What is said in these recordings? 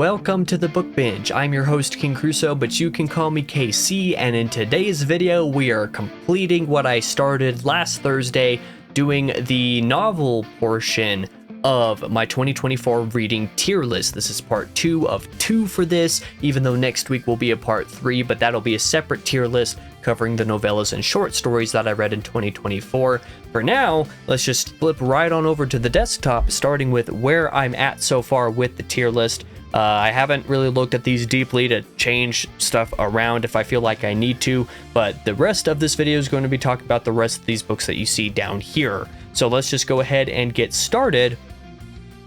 Welcome to the Book Binge. I'm your host King Crusoe, but you can call me KC, and in today's video we are completing what I started last Thursday, doing the novel portion of my 2024 reading tier list. This is part 2 of 2 for this, even though next week will be a part 3, but that'll be a separate tier list covering the novellas and short stories that I read in 2024. For now, let's just flip right on over to the desktop, starting with where I'm at so far with the tier list. I haven't really looked at these deeply to change stuff around if I feel like I need to, but the rest of this video is going to be talking about the rest of these books that you see down here. So let's just go ahead and get started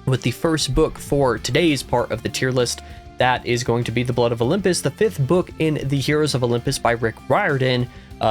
with the first book for today's part of the tier list. That is going to be The Blood of Olympus, the 5th book in the Heroes of Olympus by Rick Riordan,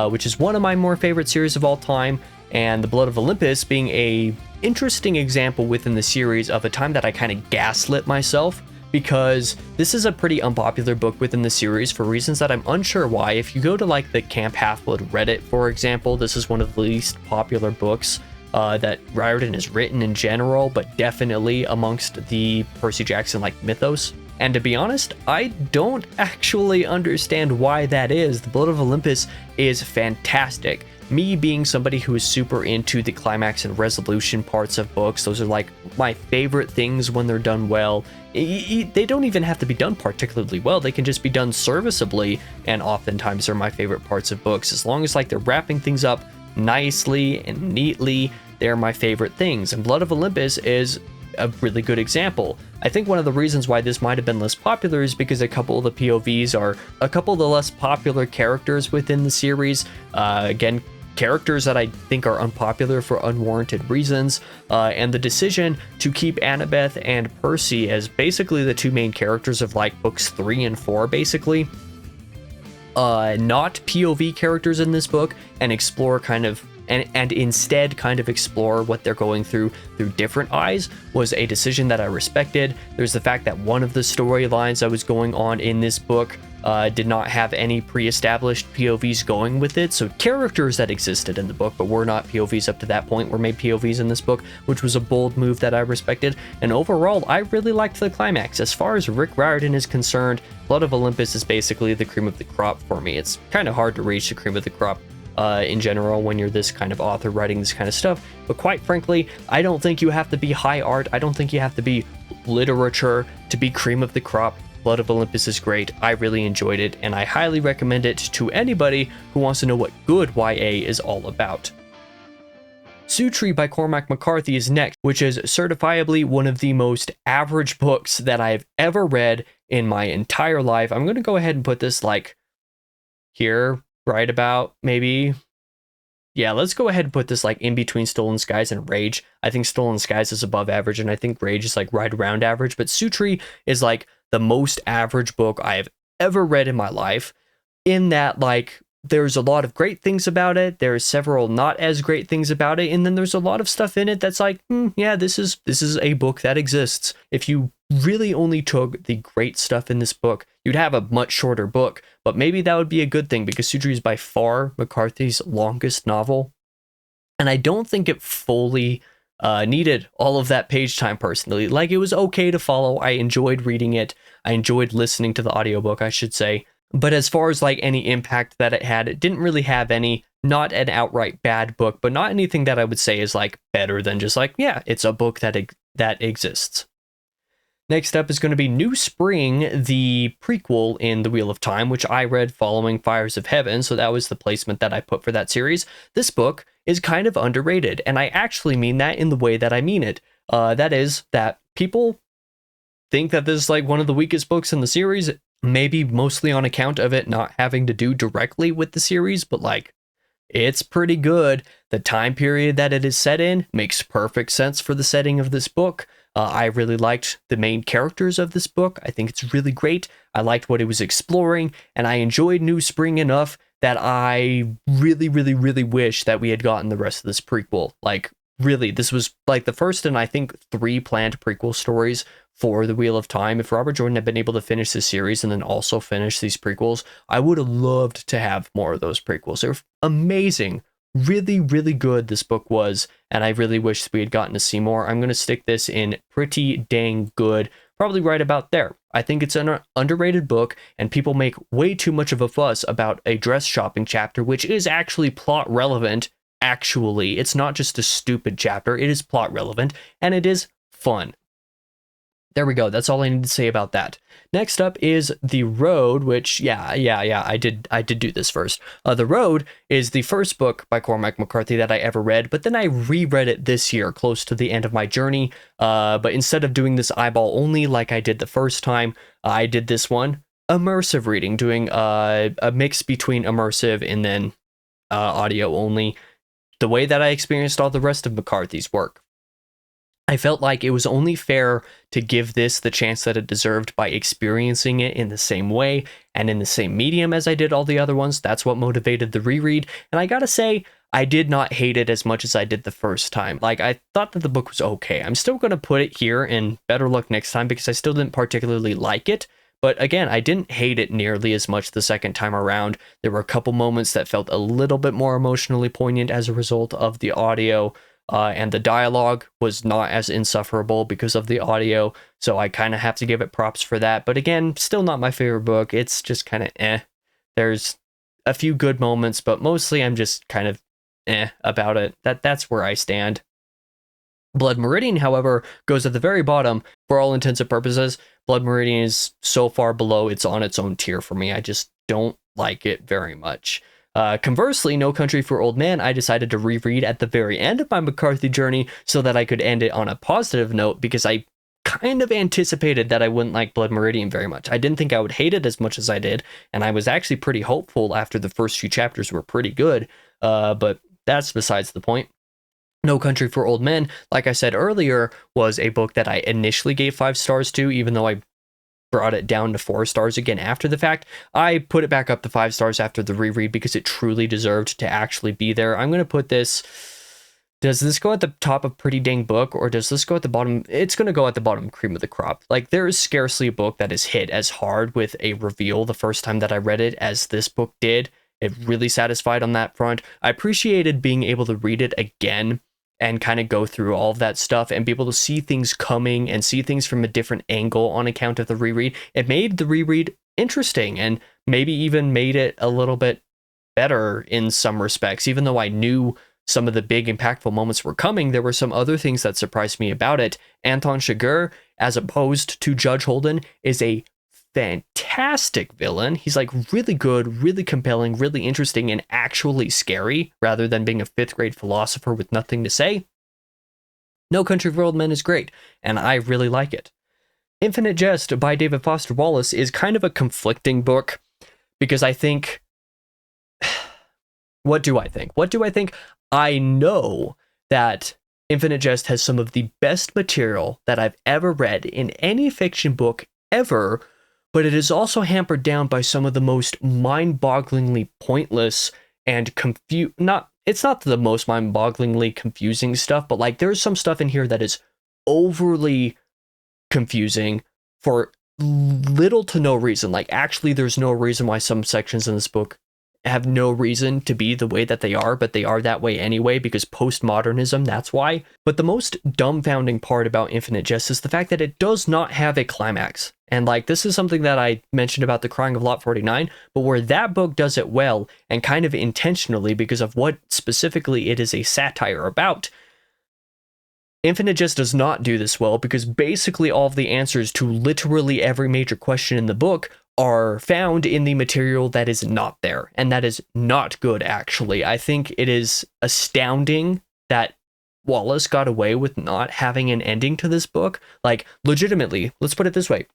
which is one of my more favorite series of all time, and The Blood of Olympus being a interesting example within the series of a time that I kind of gaslit myself, because this is a pretty unpopular book within the series for reasons that I'm unsure why. If you go to like the Camp Half-Blood Reddit, for example, this is one of the least popular books that Riordan has written in general, but definitely amongst the Percy Jackson like mythos. And to be honest, I don't actually understand why that is. The Blood of Olympus is fantastic. Me being somebody who is super into the climax and resolution parts of books, those are like my favorite things when they're done well. They don't even have to be done particularly well, they can just be done serviceably, and oftentimes they're my favorite parts of books. As long as like they're wrapping things up nicely and neatly, they're my favorite things, and Blood of Olympus is a really good example. I think one of the reasons why this might have been less popular is because a couple of the POVs are a couple of the less popular characters within the series. Again, characters that I think are unpopular for unwarranted reasons, and the decision to keep Annabeth and Percy as basically the two main characters of like books 3 and 4 basically, not POV characters in this book, and explore kind of and instead kind of explore what they're going through different eyes, was a decision that I respected. There's the fact that one of the storylines that was going on in this book did not have any pre-established POVs going with it, so characters that existed in the book but were not POVs up to that point were made POVs in this book, which was a bold move that I respected. And overall, I really liked the climax. As far as Rick Riordan is concerned, Blood of Olympus is basically the cream of the crop for me. It's kind of hard to reach the cream of the crop in general when you're this kind of author writing this kind of stuff, but quite frankly, I don't think you have to be high art, I don't think you have to be literature to be cream of the crop. Blood of Olympus is great, I really enjoyed it, and I highly recommend it to anybody who wants to know what good YA is all about. Sutri by Cormac McCarthy is next, which is certifiably one of the most average books that I've ever read in my entire life. I'm going to go ahead and put this like here, right about maybe, yeah, let's go ahead and put this like in between Stolen Skies and Rage. I think Stolen Skies is above average, and I think Rage is like right around average, but Sutri is like the most average book I have ever read in my life, in that like there's a lot of great things about it, there's several not as great things about it, and then there's a lot of stuff in it that's like, yeah, this is a book that exists. If you really only took the great stuff in this book, you'd have a much shorter book, but maybe that would be a good thing, because Sutri is by far McCarthy's longest novel, and I don't think it fully needed all of that page time personally. Like, it was okay to follow, I enjoyed reading it, I enjoyed listening to the audiobook, I should say, but as far as like any impact that it had, it didn't really have any. Not an outright bad book, but not anything that I would say is like better than just like, yeah, it's a book that exists. Next up is going to be New Spring, the prequel in The Wheel of Time, which I read following Fires of Heaven, so that was the placement that I put for that series. This book is kind of underrated, and I actually mean that in the way that I mean it. That is, that people think that this is like one of the weakest books in the series, maybe mostly on account of it not having to do directly with the series, but like, it's pretty good. The time period that it is set in makes perfect sense for the setting of this book. I really liked the main characters of this book. I think it's really great. I liked what it was exploring, and I enjoyed New Spring enough that I really, really, really wish that we had gotten the rest of this prequel. Like, really, this was like the first and I think 3 planned prequel stories for The Wheel of Time. If Robert Jordan had been able to finish this series and then also finish these prequels, I would have loved to have more of those prequels. They're amazing. Really, really good this book was, and I really wish we had gotten to see more. I'm going to stick this in pretty dang good, probably right about there. I think it's an underrated book, and people make way too much of a fuss about a dress shopping chapter, which is actually plot relevant. Actually, it's not just a stupid chapter, it is plot relevant, and it is fun. There we go. That's all I need to say about that. Next up is The Road, which, I did do this first. The Road is the first book by Cormac McCarthy that I ever read, but then I reread it this year, close to the end of my journey. But instead of doing this eyeball only like I did the first time, I did this one immersive reading, doing a mix between immersive and then audio only, the way that I experienced all the rest of McCarthy's work. I felt like it was only fair to give this the chance that it deserved by experiencing it in the same way and in the same medium as I did all the other ones. That's what motivated the reread. And I gotta say, I did not hate it as much as I did the first time. Like, I thought that the book was okay. I'm still gonna put it here in better luck next time because I still didn't particularly like it. But again, I didn't hate it nearly as much the second time around. There were a couple moments that felt a little bit more emotionally poignant as a result of the audio. And the dialogue was not as insufferable because of the audio, so I kind of have to give it props for that. But again, still not my favorite book. It's just kind of eh. There's a few good moments, but mostly I'm just kind of eh about it. That's where I stand. Blood Meridian, however, goes at the very bottom for all intents and purposes. Blood Meridian is so far below, it's on its own tier for me. I just don't like it very much. Conversely, No Country for Old Men, I decided to reread at the very end of my McCarthy journey so that I could end it on a positive note because I kind of anticipated that I wouldn't like Blood Meridian very much. I didn't think I would hate it as much as I did, and I was actually pretty hopeful after the first few chapters were pretty good, but that's besides the point. No Country for Old Men, like I said earlier, was a book that I initially gave 5 stars to, even though I brought it down to 4 stars again after the fact. I put it back up to 5 stars after the reread because it truly deserved to actually be there. I'm going to put this... Does this go at the top of Pretty Dang Book, or does this go at the bottom? It's going to go at the bottom, cream of the crop. Like, there is scarcely a book that is hit as hard with a reveal the first time that I read it as this book did. It really satisfied on that front. I appreciated being able to read it again and kind of go through all of that stuff and be able to see things coming and see things from a different angle on account of the reread. It made the reread interesting and maybe even made it a little bit better in some respects. Even though I knew some of the big impactful moments were coming, there were some other things that surprised me about it. Anton Chigurh, as opposed to Judge Holden, is a fantastic villain. He's like really good, really compelling, really interesting, and actually scary, rather than being a 5th grade philosopher with nothing to say. No Country for Old Men is great, and I really like it. Infinite Jest by David Foster Wallace is kind of a conflicting book, because I think... What do I think? I know that Infinite Jest has some of the best material that I've ever read in any fiction book ever, but it is also hampered down by some of the most mind-bogglingly pointless and it's not the most mind-bogglingly confusing stuff, but like there's some stuff in here that is overly confusing for little to no reason. Like, actually, there's no reason why some sections in this book have no reason to be the way that they are, but they are that way anyway because postmodernism, that's why. But the most dumbfounding part about Infinite Jest is the fact that it does not have a climax. And like, this is something that I mentioned about The Crying of Lot 49, but where that book does it well, and kind of intentionally because of what specifically it is a satire about, Infinite Jest does not do this well because basically all of the answers to literally every major question in the book are found in the material that is not there, and that is not good, actually. I think it is astounding that Wallace got away with not having an ending to this book. Like, legitimately, let's put it this way.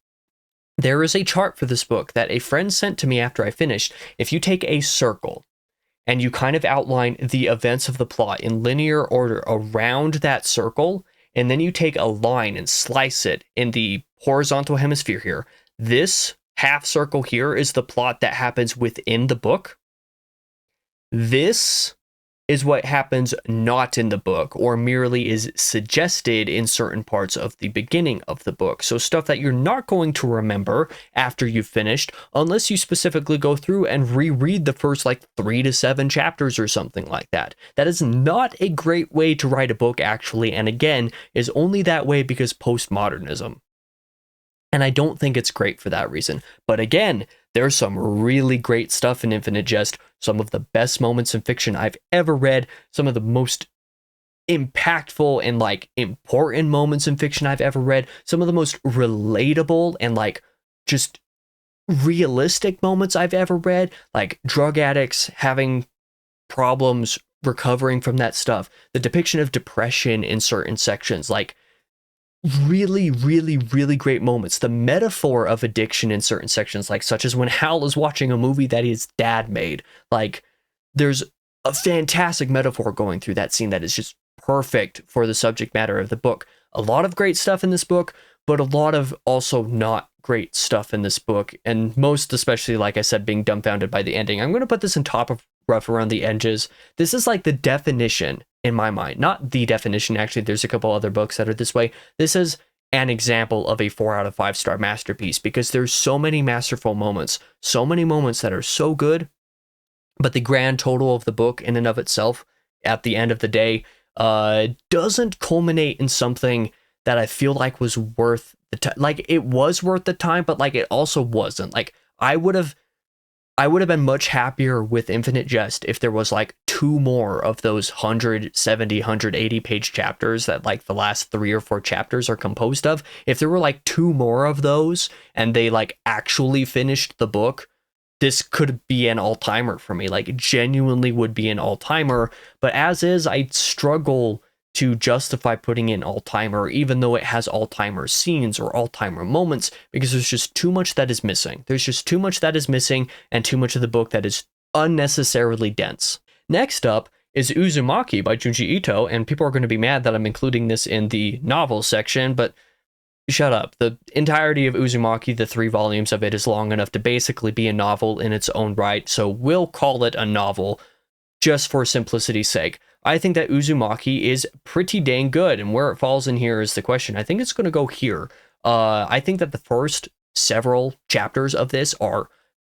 There is a chart for this book that a friend sent to me after I finished. If you take a circle and you kind of outline the events of the plot in linear order around that circle, and then you take a line and slice it in the horizontal hemisphere here, this half circle here is the plot that happens within the book. This is what happens not in the book, or merely is suggested in certain parts of the beginning of the book. So stuff that you're not going to remember after you've finished, unless you specifically go through and reread the first 3 to 7 chapters or something like that. That is not a great way to write a book, actually, and again, is only that way because postmodernism. And I don't think it's great for that reason. But again, there's some really great stuff in Infinite Jest, some of the best moments in fiction I've ever read, some of the most impactful and like important moments in fiction I've ever read, some of the most relatable and like just realistic moments I've ever read, like drug addicts having problems recovering from that stuff, the depiction of depression in certain sections, like really, really, really great moments. The metaphor of addiction in certain sections, like such as when Hal is watching a movie that his dad made. Like, there's a fantastic metaphor going through that scene that is just perfect for the subject matter of the book. A lot of great stuff in this book, but a lot of also not great stuff in this book, and most especially, like I said, being dumbfounded by the ending. I'm going to put this in top of rough around the edges. This is like the definition in my mind, not the definition, actually. There's a couple other books that are this way. This is an example of a 4 out of 5 star masterpiece, because there's so many masterful moments, so many moments that are so good, but the grand total of the book in and of itself at the end of the day doesn't culminate in something that I feel like was worth the time. Like, it was worth the time, but like it also wasn't. Like, I would have been much happier with Infinite Jest if there was like 2 more of those 170, 180 page chapters that like the last 3 or 4 chapters are composed of. If there were like 2 more of those and they like actually finished the book, this could be an all-timer for me. Like, it genuinely would be an all-timer. But as is, I struggle to justify putting in all-timer, even though it has all-timer scenes or all-timer moments, because there's just too much that is missing. There's just too much that is missing, and too much of the book that is unnecessarily dense. Next up is Uzumaki by Junji Ito, and people are going to be mad that I'm including this in the novel section, but shut up. The entirety of Uzumaki, the 3 volumes of it, is long enough to basically be a novel in its own right, so we'll call it a novel just for simplicity's sake. I think that Uzumaki is pretty dang good, and where it falls in here is the question. I think it's going to go here. I think that the first several chapters of this are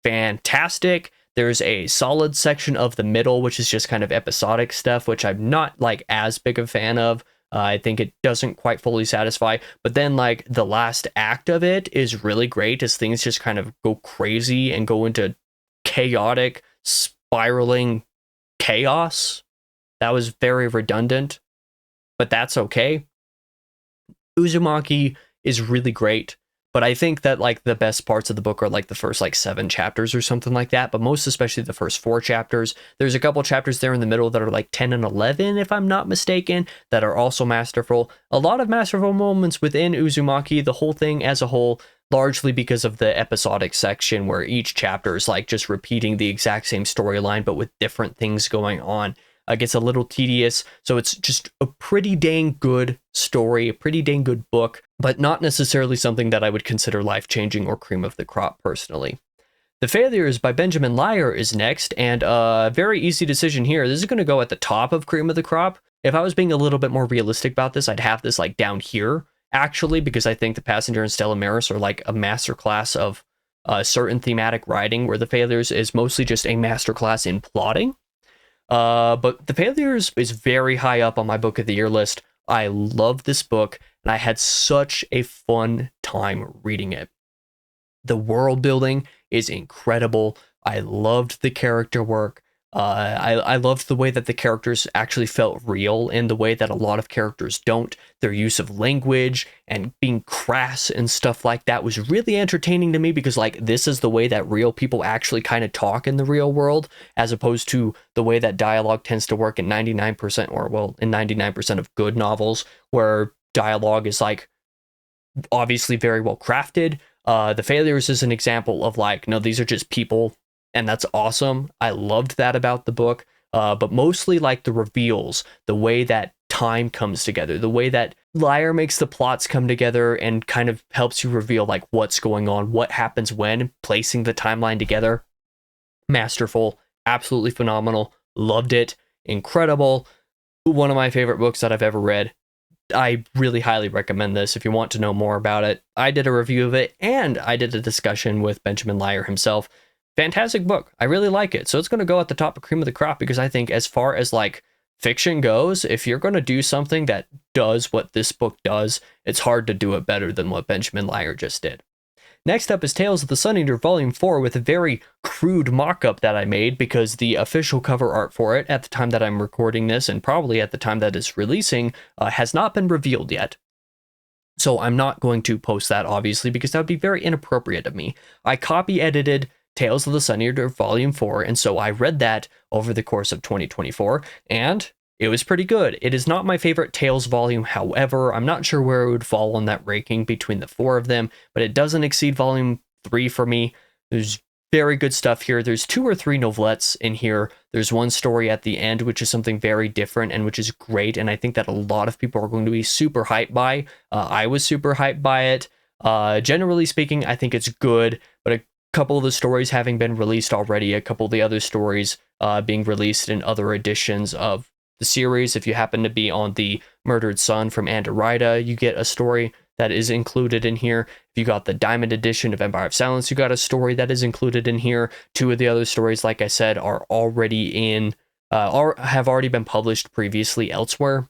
fantastic. There's a solid section of the middle, which is just kind of episodic stuff, which I'm not like as big a fan of. I think it doesn't quite fully satisfy. But then like the last act of it is really great, as things just kind of go crazy and go into chaotic, spiraling chaos. That was very redundant, but that's okay. Uzumaki is really great, but I think that like the best parts of the book are like the first like 7 chapters or something like that, but most especially the first 4 chapters. There's a couple chapters there in the middle that are like 10 and 11, if I'm not mistaken, that are also masterful. A lot of masterful moments within Uzumaki, the whole thing as a whole, largely because of the episodic section where each chapter is like just repeating the exact same storyline, but with different things going on. Gets a little tedious, so it's just a pretty dang good story, a pretty dang good book, but not necessarily something that I would consider life-changing or cream of the crop personally. The Failures by Benjamin Lyer is next, and a very easy decision here. This is going to go at the top of cream of the crop. If I was being a little bit more realistic about this, I'd have this like down here, actually, because I think The Passenger and Stella Maris are like a masterclass of certain thematic writing, where The Failures is mostly just a masterclass in plotting. But The Failures is very high up on my book of the year list. I love this book, and I had such a fun time reading it. The world building is incredible. I loved the character work. I loved the way that the characters actually felt real in the way that a lot of characters don't. Their use of language and being crass and stuff like that was really entertaining to me, because like this is the way that real people actually kind of talk in the real world, as opposed to the way that dialogue tends to work in 99%, or well, in 99% of good novels, where dialogue is like obviously very well crafted. The Failures is an example of like, no, these are just people, and that's awesome. I loved that about the book, but mostly like the reveals, the way that time comes together, the way that Lyer makes the plots come together and kind of helps you reveal like what's going on, what happens when, placing the timeline together. Masterful, absolutely phenomenal, loved it, incredible. One of my favorite books that I've ever read. I really highly recommend this if you want to know more about it. I did a review of it, and I did a discussion with Benjamin Lyer himself. Fantastic book. I really like it. So it's going to go at the top of cream of the crop, because I think as far as like fiction goes, if you're going to do something that does what this book does, it's hard to do it better than what Benjamin Langer just did. Next up is Tales of the Sun Eater Volume 4 with a very crude mock-up that I made because the official cover art for it at the time that I'm recording this, and probably at the time that it's releasing, has not been revealed yet. So I'm not going to post that, obviously, because that would be very inappropriate of me. I copy-edited Tales of the Sun Eater Volume 4, and so I read that over the course of 2024, and it was pretty good. It is not my favorite Tales volume, however. I'm not sure where it would fall on that ranking between the four of them, but it doesn't exceed Volume 3 for me. There's very good stuff here. There's 2 or 3 novelettes in here. There's one story at the end, which is something very different and which is great, and I think that a lot of people are going to be super hyped by. I was super hyped by it. Generally speaking, I think it's good, but a couple of the stories having been released already, a couple of the other stories being released in other editions of the series. If you happen to be on the Murdered Son from Anderida, you get a story that is included in here. If you got the Diamond edition of Empire of Silence, you got a story that is included in here. 2 of the other stories, like I said, are already in, have already been published previously elsewhere,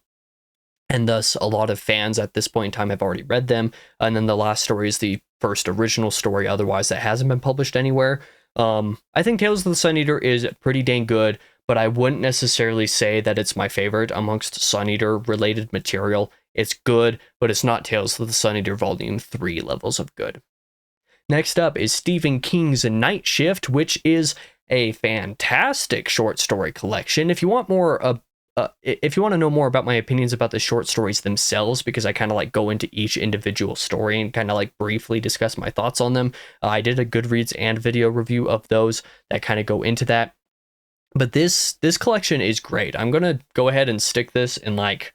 and thus a lot of fans at this point in time have already read them. And then the last story is the first original story, otherwise that hasn't been published anywhere. I think Tales of the Sun Eater is pretty dang good, but I wouldn't necessarily say that it's my favorite amongst Sun Eater related material. It's good, but it's not Tales of the Sun Eater Volume 3 levels of good. Next up is Stephen King's Night Shift, which is a fantastic short story collection. If you want more if you want to know more about my opinions about the short stories themselves, because I kind of like go into each individual story and kind of like briefly discuss my thoughts on them, I did a Goodreads and video review of those that kind of go into that. But this collection is great. I'm going to go ahead and stick this in, like,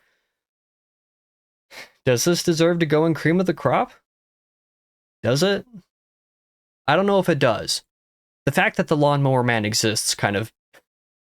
does this deserve to go in cream of the crop? Does it? I don't know if it does. The fact that the Lawnmower Man exists kind of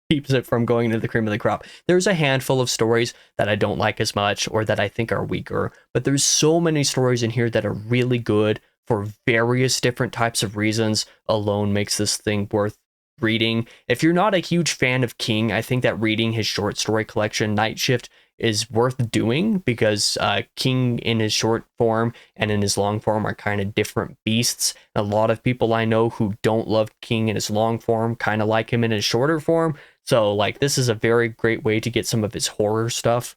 keeps it from going into the cream of the crop. There's a handful of stories that I don't like as much or that I think are weaker, but there's so many stories in here that are really good for various different types of reasons. Alone makes this thing worth reading. If you're not a huge fan of King, I think that reading his short story collection, Night Shift, is worth doing, because King in his short form and in his long form are kind of different beasts. A lot of people I know who don't love King in his long form kind of like him in his shorter form. So, like, this is a very great way to get some of his horror stuff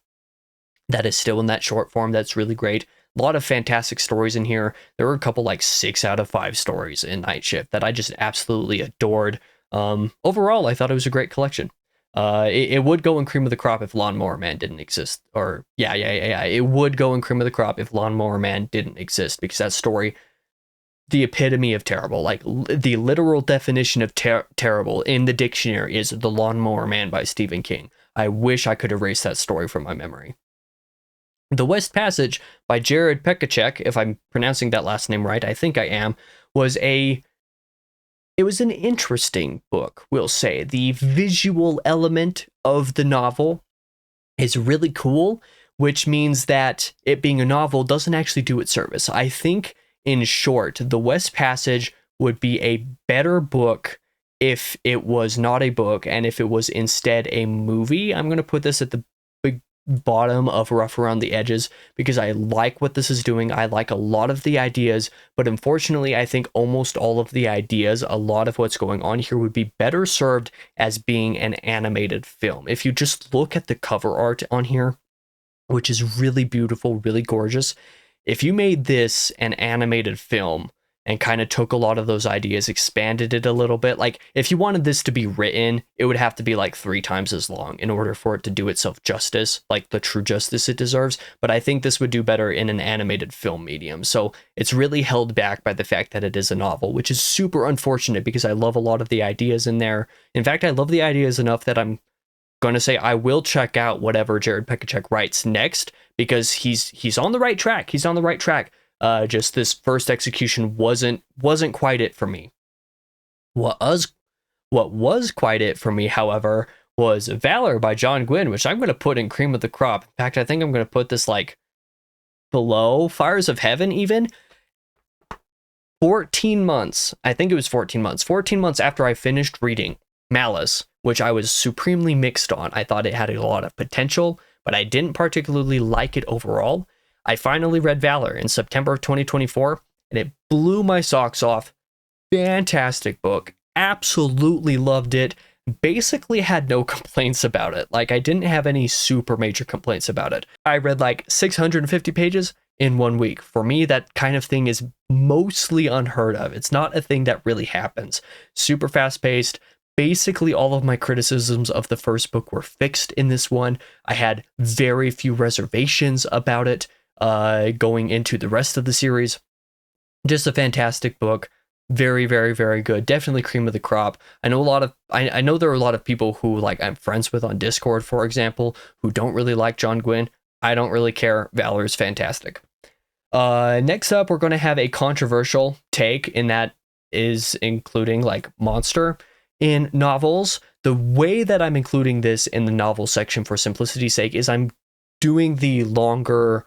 that is still in that short form. That's really great. A lot of fantastic stories in here. There were a couple like 6 out of 5 stories in Night Shift that I just absolutely adored. Overall, I thought it was a great collection. It would go in cream of the crop if Lawnmower Man didn't exist. Or, yeah. It would go in cream of the crop if Lawnmower Man didn't exist, because that story, the epitome of terrible, like the literal definition of terrible in the dictionary, is The Lawnmower Man by Stephen King. I wish I could erase that story from my memory. The West Passage by Jared Pekacek, if I'm pronouncing that last name right, I think I am, it was an interesting book, we'll say. The visual element of the novel is really cool, which means that it being a novel doesn't actually do it service. I think, in short, The West Passage would be a better book if it was not a book and if it was instead a movie. I'm going to put this at the bottom of Rough Around the Edges, because I like what this is doing. I like a lot of the ideas, but unfortunately I think almost all of the ideas, a lot of what's going on here, would be better served as being an animated film. If you just look at the cover art on here, which is really beautiful, really gorgeous, if you made this an animated film and kind of took a lot of those ideas, expanded it a little bit. Like, if you wanted this to be written, it would have to be like 3 times as long in order for it to do itself justice, like the true justice it deserves. But I think this would do better in an animated film medium. So it's really held back by the fact that it is a novel, which is super unfortunate, because I love a lot of the ideas in there. In fact, I love the ideas enough that I'm going to say I will check out whatever Jared Pekacek writes next, because he's on the right track. He's on the right track. Just this first execution wasn't quite it for me. What was quite it for me, however, was Valor by John Gwynne, which I'm going to put in cream of the crop. In fact, I think I'm going to put this like below Fires of Heaven even. 14 months, I think it was 14 months after I finished reading Malice, which I was supremely mixed on. I thought it had a lot of potential, but I didn't particularly like it overall. I finally read Valor in September of 2024, and it blew my socks off. Fantastic book. Absolutely loved it. Basically had no complaints about it. Like, I didn't have any super major complaints about it. I read like 650 pages in 1 week. For me, that kind of thing is mostly unheard of. It's not a thing that really happens. Super fast paced. Basically, all of my criticisms of the first book were fixed in this one. I had very few reservations about it going into the rest of the series. Just a fantastic book. Very, very, very good. Definitely cream of the crop. I know I know there are a lot of people who, like, I'm friends with on Discord, for example, who don't really like John Gwynne. I don't really care. Valor is fantastic. Next up, we're going to have a controversial take, and that is including like monster in novels. The way that I'm including this in the novel section for simplicity's sake is I'm doing the longer,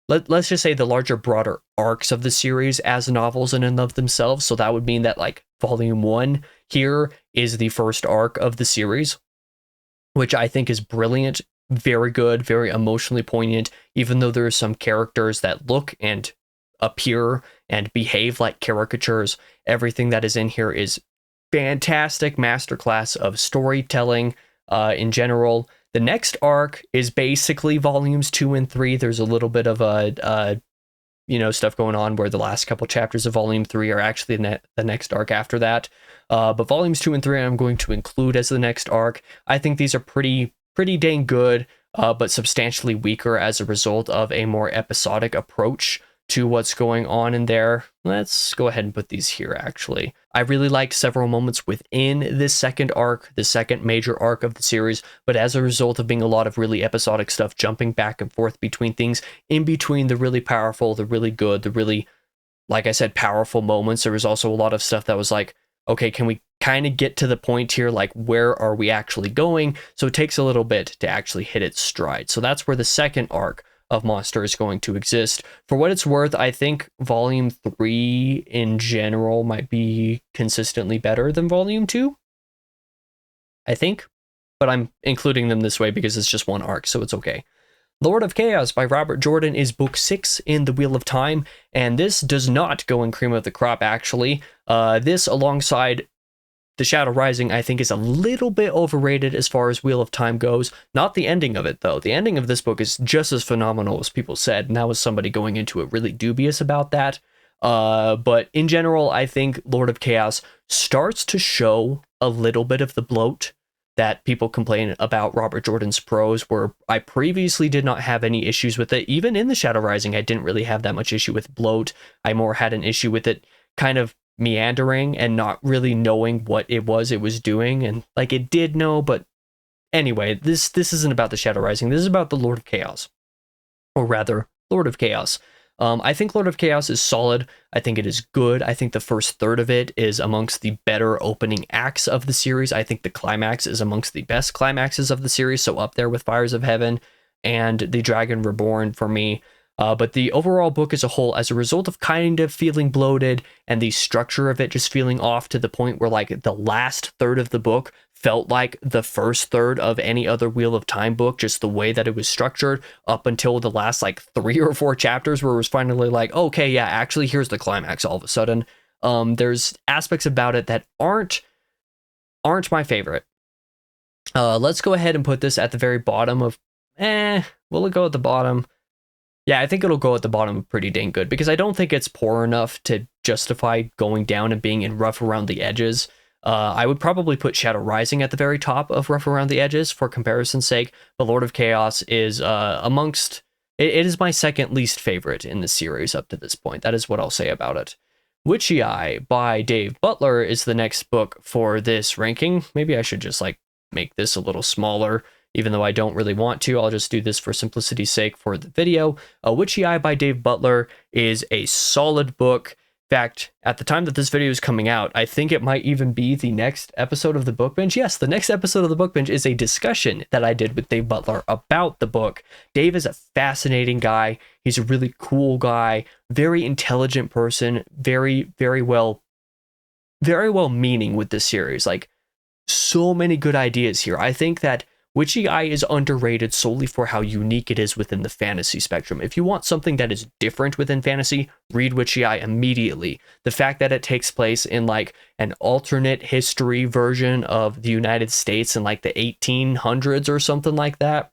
let's just say the larger, broader arcs of the series as novels in and of themselves. So that would mean that like volume 1 here is the first arc of the series, which I think is brilliant, very good, very emotionally poignant, even though there are some characters that look and appear and behave like caricatures. Everything that is in here is fantastic masterclass of storytelling in general. The next arc is basically volumes 2 and 3. There's a little bit of stuff going on where the last couple chapters of volume 3 are actually the next arc after that. But volumes 2 and 3 I'm going to include as the next arc. I think these are pretty dang good, but substantially weaker as a result of a more episodic approach to what's going on in there. Let's go ahead and put these here, actually. I really like several moments within this second arc, the second major arc of the series, but as a result of being a lot of really episodic stuff, jumping back and forth between things, in between the really powerful, the really good, the really, like I said, powerful moments, there was also a lot of stuff that was like, okay, can we kind of get to the point here? Like, where are we actually going? So it takes a little bit to actually hit its stride. So that's where the second arc of Monster is going to exist. For what it's worth, I think volume 3 in general might be consistently better than volume 2. I think, but I'm including them this way because it's just one arc, so it's okay. Lord of Chaos by Robert Jordan is book 6 in the Wheel of Time, and this does not go in cream of the crop, actually. This, alongside The Shadow Rising, I think is a little bit overrated as far as Wheel of Time goes. Not the ending of it, though. The ending of this book is just as phenomenal as people said, and that was somebody going into it really dubious about that. But in general, I think Lord of Chaos starts to show a little bit of the bloat that people complain about Robert Jordan's prose, where I previously did not have any issues with it. Even in The Shadow Rising, I didn't really have that much issue with bloat. I more had an issue with it kind of meandering and not really knowing what it was doing, and like it did know, but anyway, this isn't about The Shadow Rising. This is about the Lord of Chaos, or rather Lord of Chaos. I think Lord of Chaos is solid. I think it is good. I think the first third of it is amongst the better opening acts of the series. I think the climax is amongst the best climaxes of the series, so up there with Fires of Heaven and The Dragon Reborn for me. But the overall book as a whole, as a result of kind of feeling bloated and the structure of it just feeling off to the point where like the last third of the book felt like the first third of any other Wheel of Time book, just the way that it was structured up until the last like 3 or 4 chapters where it was finally like, okay, yeah, actually here's the climax all of a sudden. There's aspects about it that aren't my favorite. Let's go ahead and put this at the very bottom of, will it go at the bottom? Yeah, I think it'll go at the bottom pretty dang good, because I don't think it's poor enough to justify going down and being in rough around the edges. I would probably put Shadow Rising at the very top of rough around the edges for comparison's sake, but Lord of Chaos is it is my second least favorite in the series up to this point. That is what I'll say about it. Witchy Eye by Dave Butler is the next book for this ranking. Maybe I should just like make this a little smaller, even though I don't really want to. I'll just do this for simplicity's sake for the video. Witchy Eye by Dave Butler is a solid book. In fact, at the time that this video is coming out, I think it might even be the next episode of the Book Binge. Yes, the next episode of the Book Binge is a discussion that I did with Dave Butler about the book. Dave is a fascinating guy. He's a really cool guy, very intelligent person, very well meaning with this series. Like, so many good ideas here. I think that Witchy Eye is underrated solely for how unique it is within the fantasy spectrum. If you want something that is different within fantasy, read Witchy Eye immediately. The fact that it takes place in like an alternate history version of the United States in like the 1800s or something like that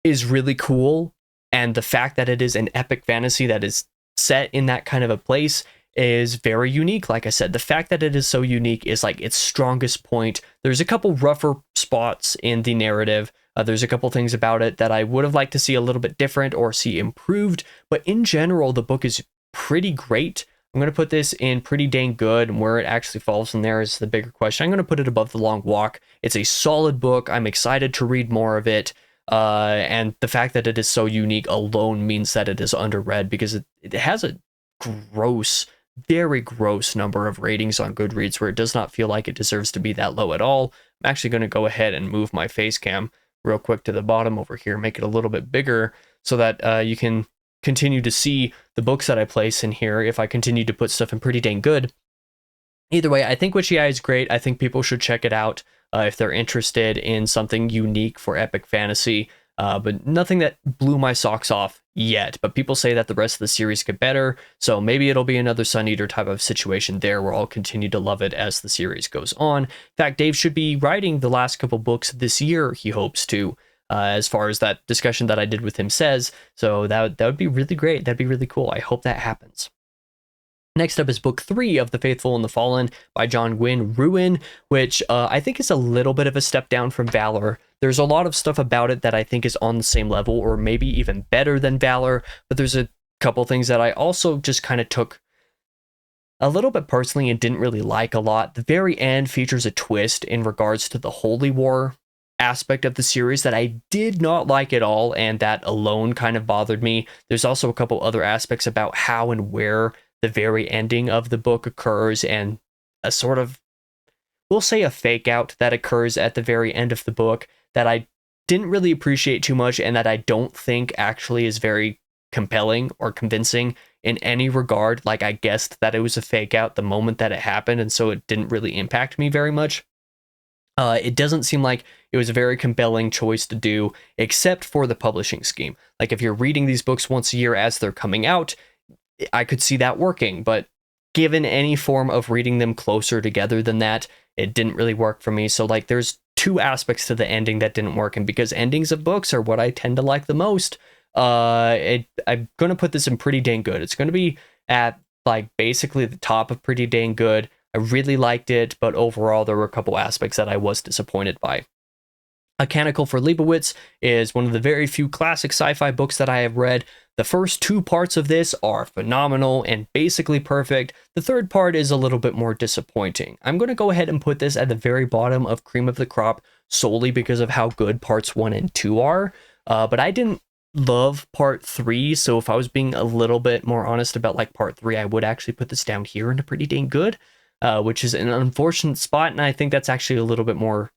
is really cool. And the fact that it is an epic fantasy that is set in that kind of a place is very unique. Like I said, the fact that it is so unique is like its strongest point. There's a couple rougher spots in the narrative. There's a couple things about it that I would have liked to see a little bit different or see improved. But in general, the book is pretty great. I'm going to put this in pretty dang good, and where it actually falls in there is the bigger question. I'm going to put it above The Long Walk. It's a solid book. I'm excited to read more of it. And the fact that it is so unique alone means that it is underread, because it has a very gross number of ratings on Goodreads, where it does not feel like it deserves to be that low at all. I'm actually going to go ahead and move my face cam real quick to the bottom over here, make it a little bit bigger so that you can continue to see the books that I place in here if I continue to put stuff in pretty dang good. Either way, I think Witchy Eye is great. I think people should check it out if they're interested in something unique for epic fantasy. But nothing that blew my socks off yet. But people say that the rest of the series get better, so maybe it'll be another Sun Eater type of situation there, where I'll continue to love it as the series goes on. In fact, Dave should be writing the last couple books this year, he hopes to, as far as that discussion that I did with him says. So that would be really great. That'd be really cool. I hope that happens. Next up is book 3 of The Faithful and the Fallen by John Gwynne Ruin, which I think is a little bit of a step down from Valor. There's a lot of stuff about it that I think is on the same level, or maybe even better than Valor, but there's a couple things that I also just kind of took a little bit personally and didn't really like a lot. The very end features a twist in regards to the Holy War aspect of the series that I did not like at all, and that alone kind of bothered me. There's also a couple other aspects about how and where the very ending of the book occurs, and a sort of, we'll say, a fake out that occurs at the very end of the book that I didn't really appreciate too much, and that I don't think actually is very compelling or convincing in any regard. Like, I guessed that it was a fake out the moment that it happened, and so it didn't really impact me very much. It doesn't seem like it was a very compelling choice to do, except for the publishing scheme. Like, if you're reading these books once a year as they're coming out, I could see that working, but given any form of reading them closer together than that, it didn't really work for me. So like, there's two aspects to the ending that didn't work, and because endings of books are what I tend to like the most, I'm gonna put this in pretty dang good. It's gonna be at like basically the top of pretty dang good. I really liked it, but overall there were a couple aspects that I was disappointed by. A Canticle for Leibowitz is one of the very few classic sci-fi books that I have read. The first 2 parts of this are phenomenal and basically perfect. The third part is a little bit more disappointing. I'm going to go ahead and put this at the very bottom of cream of the crop solely because of how good parts 1 and 2 are. But I didn't love part 3, so if I was being a little bit more honest about like part 3, I would actually put this down here into pretty dang good, which is an unfortunate spot, and I think that's actually a little bit more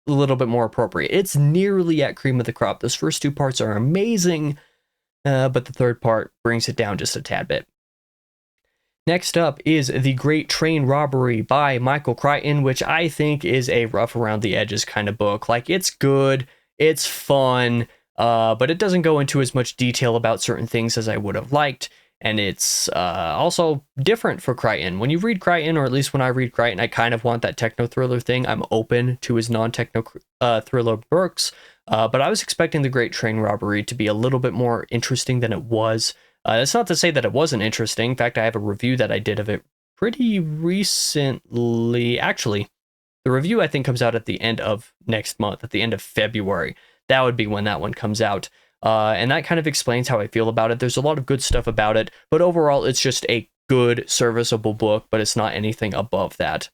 appropriate. It's nearly at cream of the crop. Those first 2 parts are amazing, but the third part brings it down just a tad bit. Next up is The Great Train Robbery by Michael Crichton, which I think is a rough around the edges kind of book. Like, it's good, it's fun, but it doesn't go into as much detail about certain things as I would have liked. And it's also different for Crichton. When you read Crichton, or at least when I read Crichton, I kind of want that techno-thriller thing. I'm open to his non-techno thriller books, but I was expecting The Great Train Robbery to be a little bit more interesting than it was. That's not to say that it wasn't interesting. In fact, I have a review that I did of it pretty recently. Actually, the review I think comes out at the end of next month, at the end of February. That would be when that one comes out. And that kind of explains how I feel about it. There's a lot of good stuff about it, but overall it's just a good, serviceable book, but it's not anything above that.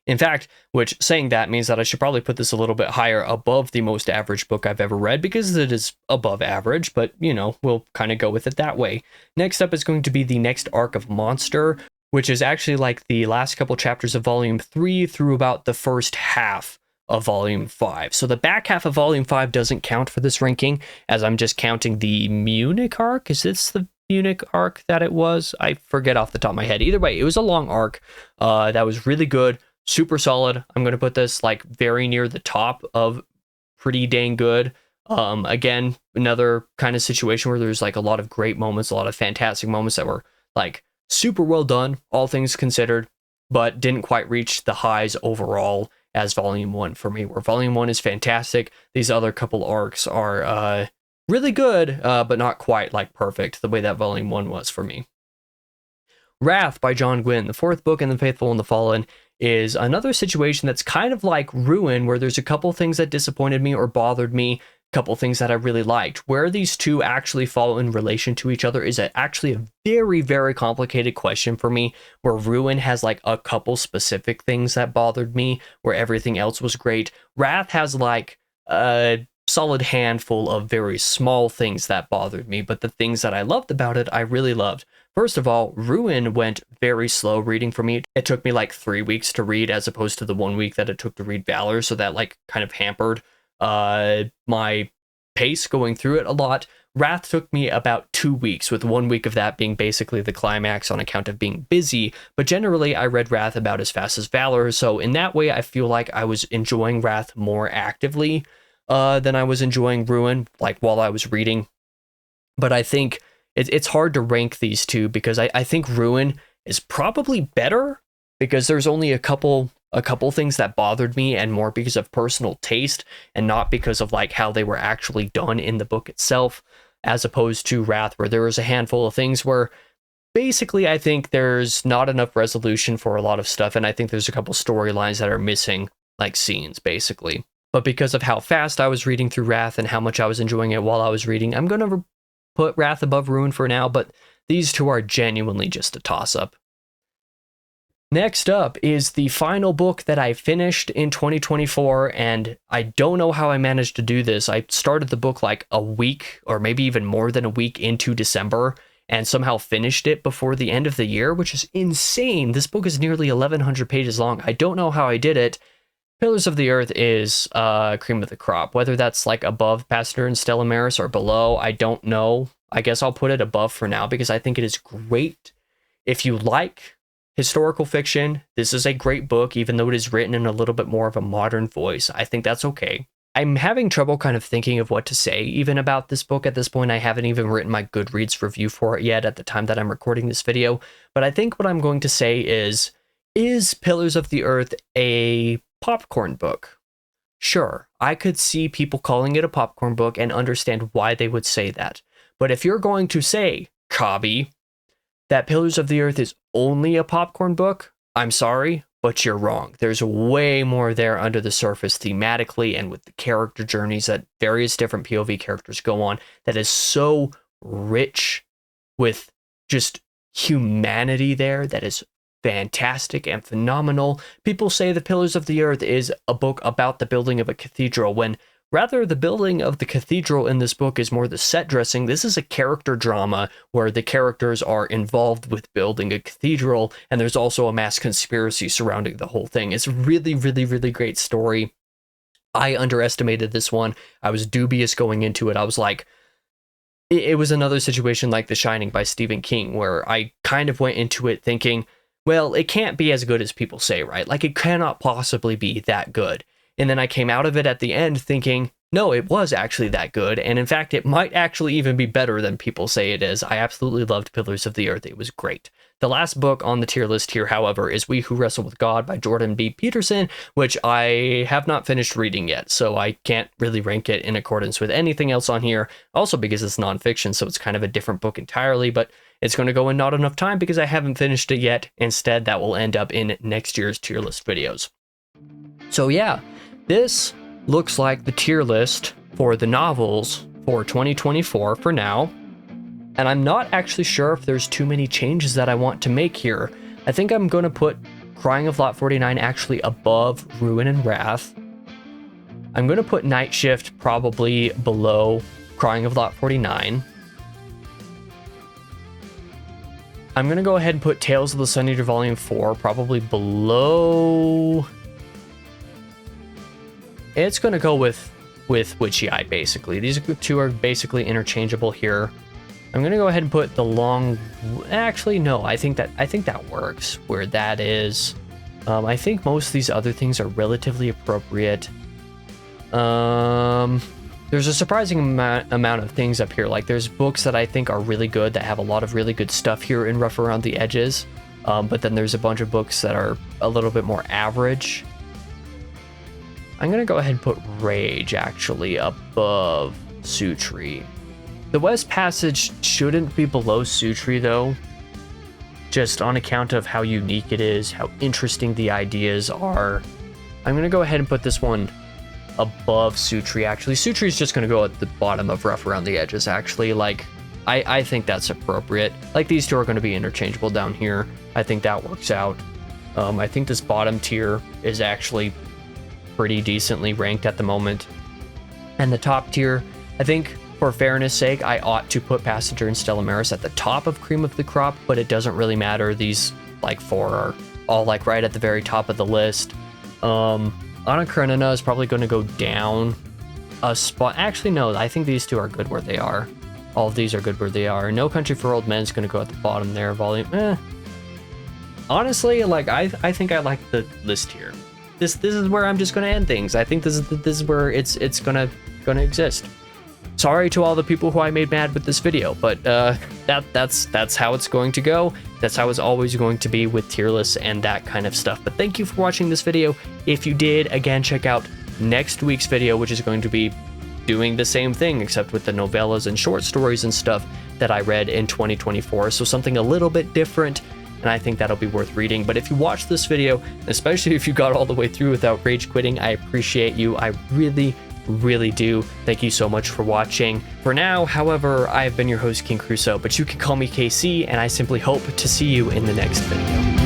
In fact, which saying that means that I should probably put this a little bit higher above the most average book I've ever read, because it is above average, but you know, we'll kind of go with it that way. Next up is going to be the next arc of Monster, which is actually like the last couple chapters of volume 3 through about the first half of volume 5. So the back half of volume 5 doesn't count for this ranking, as I'm just counting the Munich arc. Is this the Munich arc that it was. I forget off the top of my head. Either way, it was a long arc that was really good, super solid. I'm going to put this like very near the top of pretty dang good. Again, another kind of situation where there's like a lot of great moments, a lot of fantastic moments that were like super well done, all things considered, but didn't quite reach the highs overall as Volume 1 for me, where Volume 1 is fantastic. These other couple arcs are really good, but not quite like perfect the way that Volume 1 was for me. Wrath by John Gwynne, the fourth book in The Faithful and the Fallen, is another situation that's kind of like Ruin, where there's a couple things that disappointed me or bothered me, couple things that I really liked. Where these two actually fall in relation to each other is actually a very, very complicated question for me, where Ruin has like a couple specific things that bothered me, where everything else was great. Wrath has like a solid handful of very small things that bothered me, but the things that I loved about it, I really loved. First of all, Ruin went very slow reading for me. It took me like 3 weeks to read as opposed to the 1 week that it took to read Valor, so that like kind of hampered my pace going through it a lot. Wrath took me about 2 weeks, with 1 week of that being basically the climax on account of being busy, but generally I read Wrath about as fast as Valor, so in that way I feel like I was enjoying Wrath more actively than I was enjoying Ruin, like while I was reading. But I think it's hard to rank these two, because I think Ruin is probably better, because there's only a couple things that bothered me, and more because of personal taste and not because of like how they were actually done in the book itself, as opposed to Wrath, where there was a handful of things where basically I think there's not enough resolution for a lot of stuff, and I think there's a couple storylines that are missing, like scenes basically. But because of how fast I was reading through Wrath and how much I was enjoying it while I was reading, I'm going to put Wrath above Ruin for now, but these two are genuinely just a toss-up. Next up is the final book that I finished in 2024, and I don't know how I managed to do this. I started the book like a week, or maybe even more than a week into December, and somehow finished it before the end of the year, which is insane. This book is nearly 1,100 pages long. I don't know how I did it. Pillars of the Earth is cream of the crop. Whether that's like above Passenger and Stella Maris or below, I don't know. I guess I'll put it above for now, because I think it is great. If you like historical fiction, this is a great book, even though it is written in a little bit more of a modern voice. I think that's okay. I'm having trouble kind of thinking of what to say even about this book at this point. I haven't even written my Goodreads review for it yet at the time that I'm recording this video, but I think what I'm going to say is Pillars of the Earth a popcorn book? Sure, I could see people calling it a popcorn book and understand why they would say that. But if you're going to say, Kabi, that Pillars of the Earth is only a popcorn book, I'm sorry, but you're wrong. There's way more there under the surface thematically and with the character journeys that various different POV characters go on that is so rich with just humanity there that is fantastic and phenomenal. People say The Pillars of the Earth is a book about the building of a cathedral, when rather the building of the cathedral in this book is more the set dressing. This is a character drama where the characters are involved with building a cathedral, and there's also a mass conspiracy surrounding the whole thing. It's a really, really, really great story. I underestimated this one. I was dubious going into it. I was like, it was another situation like The Shining by Stephen King, where I kind of went into it thinking, well, it can't be as good as people say, right? Like, it cannot possibly be that good. And then I came out of it at the end thinking, no, it was actually that good. And in fact, it might actually even be better than people say it is. I absolutely loved Pillars of the Earth. It was great. The last book on the tier list here, however, is We Who Wrestle with God by Jordan B. Peterson, which I have not finished reading yet, so I can't really rank it in accordance with anything else on here. Also because it's nonfiction, so it's kind of a different book entirely, but it's going to go in not enough time because I haven't finished it yet. Instead, that will end up in next year's tier list videos. So yeah, this looks like the tier list for the novels for 2024 for now. And I'm not actually sure if there's too many changes that I want to make here. I think I'm going to put Crying of Lot 49 actually above Ruin and Wrath. I'm going to put Night Shift probably below Crying of Lot 49. I'm going to go ahead and put Tales of the Sun Eater Volume 4 probably below. It's going to go with Witchy Eye, basically. These two are basically interchangeable here. I'm gonna go ahead and put the long. Actually, no. I think that works. Where that is, I think most of these other things are relatively appropriate. There's a surprising amount of things up here. Like there's books that I think are really good that have a lot of really good stuff here in Rough Around the Edges. But then there's a bunch of books that are a little bit more average. I'm gonna go ahead and put Rage actually above Sutri. The West Passage shouldn't be below Sutri though, just on account of how unique it is, how interesting the ideas are. I'm gonna go ahead and put this one above Sutri actually. Sutri is just gonna go at the bottom of Rough Around the Edges actually. Like, I think that's appropriate. Like these two are gonna be interchangeable down here. I think that works out. I think this bottom tier is actually pretty decently ranked at the moment. And the top tier, I think for fairness sake, I ought to put Passenger and Stella Maris at the top of Cream of the Crop, but it doesn't really matter. These like four are all like right at the very top of the list. Anna Karenina is probably going to go down a spot. Actually, no, I think these two are good where they are. All of these are good where they are. No Country for Old Men is going to go at the bottom there. Volume, honestly, like I think I like the list here. This is where I'm just going to end things. I think this is where it's gonna exist. Sorry to all the people who I made mad with this video, but that's how it's going to go. That's how it's always going to be with tier lists and that kind of stuff. But thank you for watching this video. If you did, again, check out next week's video, which is going to be doing the same thing, except with the novellas and short stories and stuff that I read in 2024. So something a little bit different, and I think that'll be worth reading. But if you watched this video, especially if you got all the way through without rage quitting, I appreciate you. I really do. Thank you so much for watching. For now, however, I have been your host, King Crusoe, but you can call me KC, and I simply hope to see you in the next video.